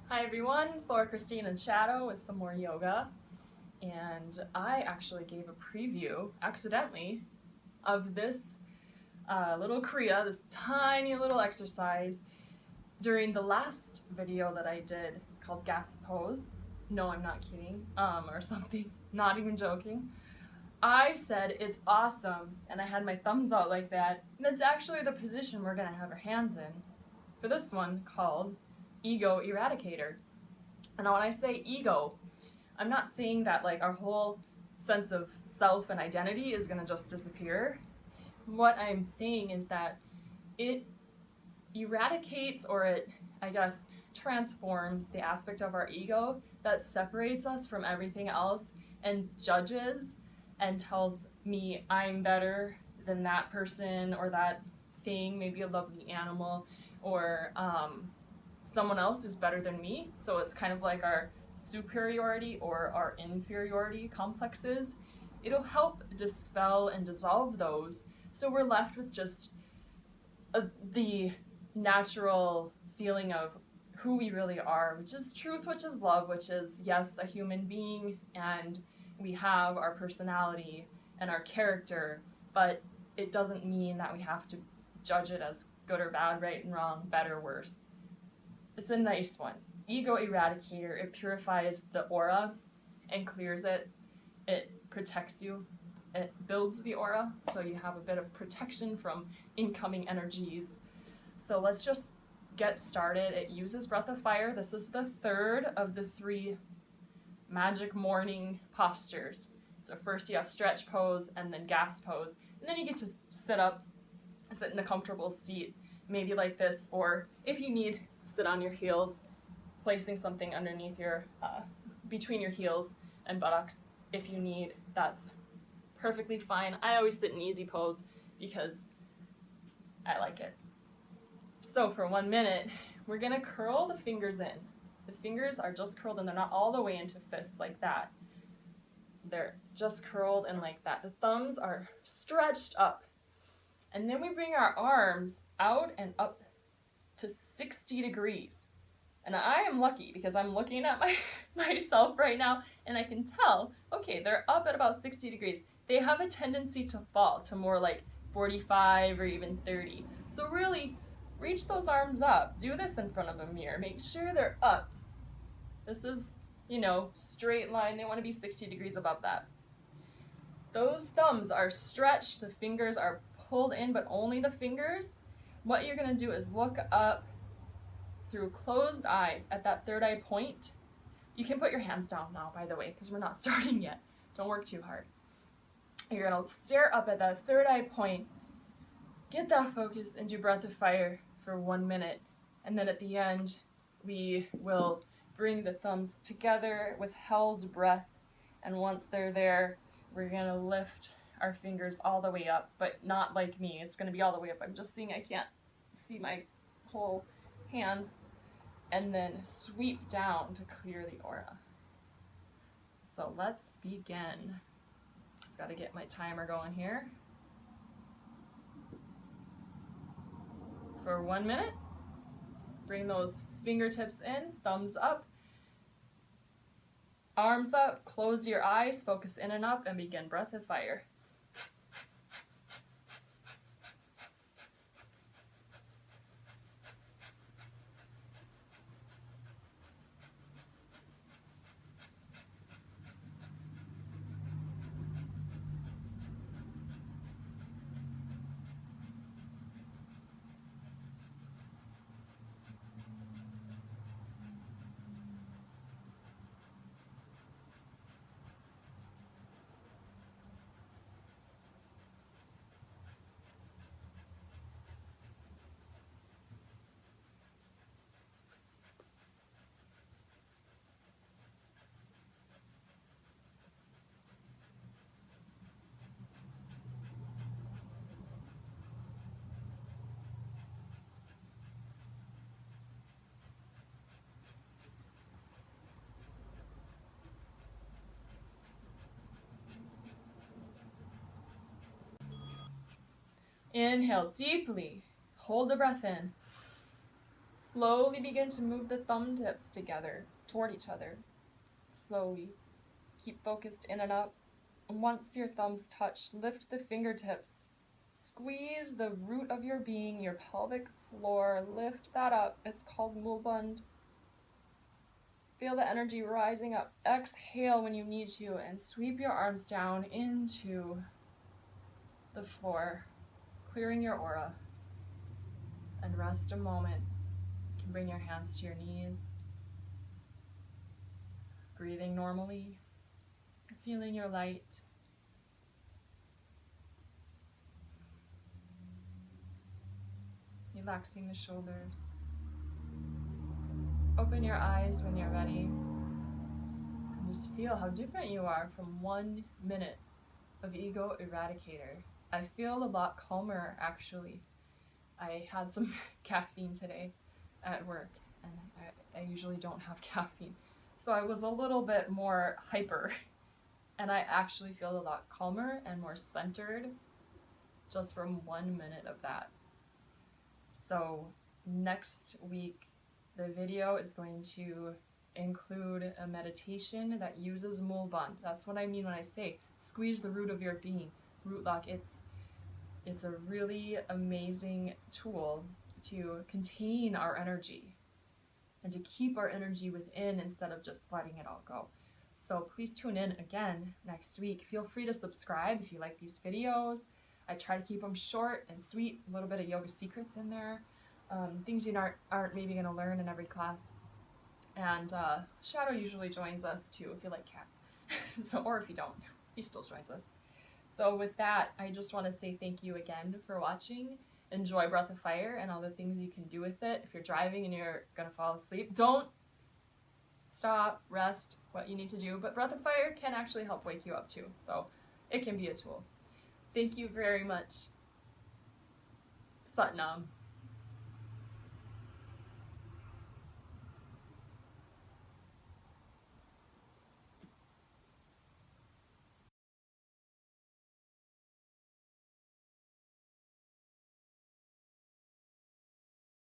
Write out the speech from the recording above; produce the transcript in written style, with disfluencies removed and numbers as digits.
Hi everyone, it's Laura Christine in Shadow with some more yoga, and I actually gave a preview, accidentally, of this little Kriya, this tiny little exercise, during the last video that I did called Gas Pose. No, I'm not kidding, or something, not even joking. I said it's awesome, and I had my thumbs out like that, and that's actually the position we're going to have our hands in for this one called Ego Eradicator. And when I say ego, I'm not saying that like our whole sense of self and identity is going to just disappear. What I'm saying is that it eradicates, or it, I guess, transforms the aspect of our ego that separates us from everything else and judges and tells me I'm better than that person or that thing, maybe a lovely animal, or someone else is better than me. So it's kind of like our superiority or our inferiority complexes. It'll help dispel and dissolve those, so we're left with just the natural feeling of who we really are, which is truth, which is love, which is, yes, a human being, and we have our personality and our character, but it doesn't mean that we have to judge it as good or bad, right and wrong, better, worse. It's a nice one. Ego Eradicator, it purifies the aura and clears it. It protects you. It builds the aura, so you have a bit of protection from incoming energies. So let's just get started. It uses breath of fire. This is the third of the 3 magic morning postures. So first you have stretch pose and then gas pose. And then you get to sit up, sit in a comfortable seat, maybe like this, or if you need, sit on your heels, placing something underneath your, between your heels and buttocks if you need. That's perfectly fine. I always sit in easy pose because I like it. So for 1 minute, we're gonna curl the fingers in. The fingers are just curled and they're not all the way into fists like that. They're just curled and like that. The thumbs are stretched up. And then we bring our arms out and up to 60 degrees. And I am lucky because I'm looking at myself right now and I can tell, okay, they're up at about 60 degrees. They have a tendency to fall to more like 45 or even 30. So really, reach those arms up. Do this in front of a mirror. Make sure they're up. This is, straight line. They want to be 60 degrees above that. Those thumbs are stretched. The fingers are pulled in, but only the fingers. What you're going to do is look up through closed eyes at that third eye point. You can put your hands down now, by the way, because we're not starting yet. Don't work too hard. You're going to stare up at that third eye point, get that focus, and do breath of fire for 1 minute. And then at the end, we will bring the thumbs together with held breath. And once they're there, we're going to lift our fingers all the way up, but not like me. It's going to be all the way up. I'm just seeing I can't see my whole hands. And then sweep down to clear the aura. So let's begin. Just got to get my timer going here. For 1 minute, bring those fingertips in, thumbs up, arms up, close your eyes, focus in and up, and begin breath of fire. Inhale deeply, hold the breath in. Slowly begin to move the thumb tips together, toward each other. Slowly. Keep focused in and up. And once your thumbs touch, lift the fingertips. Squeeze the root of your being, your pelvic floor. Lift that up. It's called Mulband. Feel the energy rising up. Exhale when you need to and sweep your arms down into the floor, clearing your aura. And rest a moment. You can bring your hands to your knees. Breathing normally. Feeling your light. Relaxing the shoulders. Open your eyes when you're ready. And just feel how different you are from 1 minute of Ego Eradicator. I feel a lot calmer, actually. I had some caffeine today at work, and I usually don't have caffeine. So I was a little bit more hyper, and I actually feel a lot calmer and more centered just from 1 minute of that. So next week, the video is going to include a meditation that uses Mulband. That's what I mean when I say squeeze the root of your being. Root lock, it's a really amazing tool to contain our energy and to keep our energy within instead of just letting it all go. So please tune in again next week. Feel free to subscribe if you like these videos. I try to keep them short and sweet, a little bit of yoga secrets in there, things you aren't maybe going to learn in every class. And Shadow usually joins us too if you like cats, so, or if you don't, he still joins us. So with that, I just want to say thank you again for watching. Enjoy Breath of Fire and all the things you can do with it. If you're driving and you're going to fall asleep, don't stop, rest, what you need to do. But Breath of Fire can actually help wake you up too, so it can be a tool. Thank you very much. Sat Nam.